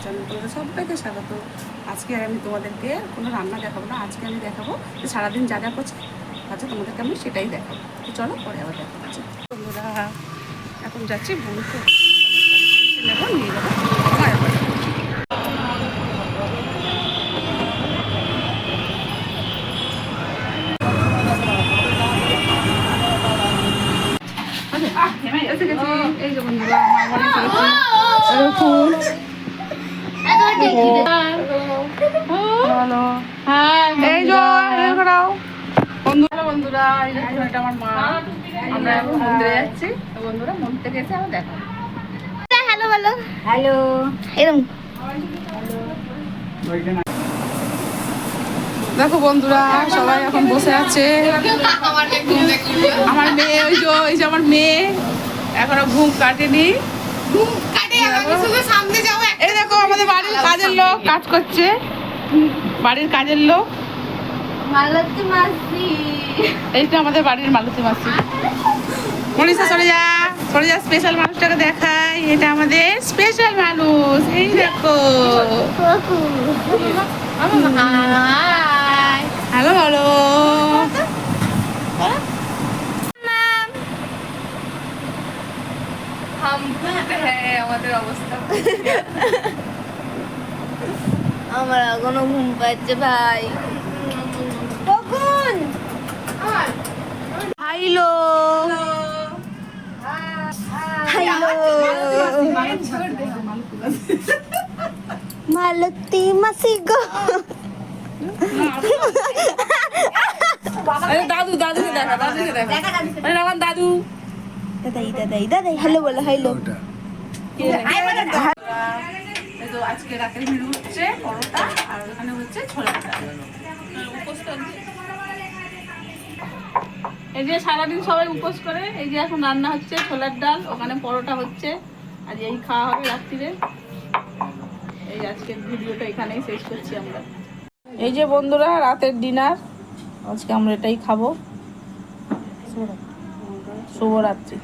Channel তোমাদের সবাইকে স্বাগত। আজকে আমি তোমাদেরকে কোনো রান্না দেখাবো না, আজকে আমি দেখাবো যে সারাদিন যা যা করছি আচ্ছা তোমাদেরকে আমি সেটাই দেখাবো। তো চলো পরে আবার দেখা হচ্ছে। বন্ধুরা এখন যাচ্ছি বোনকে নেবো, নিয়ে যাবো মায়ের বাড়ি। এসে গেছি, এই যে বন্ধুরা আমার বাড়ি চলেছি। বন্ধুরা এটা আমার মা, আমরা এখন মন্দিরে যাচ্ছি। তো বন্ধুরা মন্দির থেকে এসে আবার দেখা। হ্যালো বলো, হ্যালো এরকম। দেখো বন্ধুরা সবাই এখন বসে আছে। আমার মেয়ে ওই যে আমার মেয়ে এখনো ঘুম কাটেনি। এই দেখো আমাদের বাড়ির কাজের লোক কাজ করছে, বাড়ির কাজের লোক মালতী মাসি। এইটা আমাদের বাড়ির মালতী মাসি। মনীষা সরে যা, সরে যা, স্পেশাল মানুষটাকে দেখাই। এটা আমাদের স্পেশাল মানুষ, এই দেখো। হ্যালো হ্যালো আমাদের অবস্থা। আমার এখনো ঘুম পাচ্ছে ভাই। কখন? হাইলো হ্যালো মালতী মাসি গো। দাদু, দাদুকে দেখা, দাদুকে দেখা। আমার দাদু। দাদাই দাদাই দাদাই হ্যালো বলো, হ্যালো। আজকে রাতের মেনু হচ্ছে পরোটা আর ওখানে হচ্ছে ছোলার ডাল। এই যে সারাদিন সবাই উপোস করে, এই যে এখন রান্না হচ্ছে ছোলার ডাল, ওখানে পরোটা হচ্ছে, আর এই খাওয়া হবে রাত্রিরে। এই আজকের ভিডিওটা এখানেই শেষ করছি আমরা। এই যে বন্ধুরা রাতের ডিনার, আজকে আমরা এটাই খাবো। শুভরাত্রি।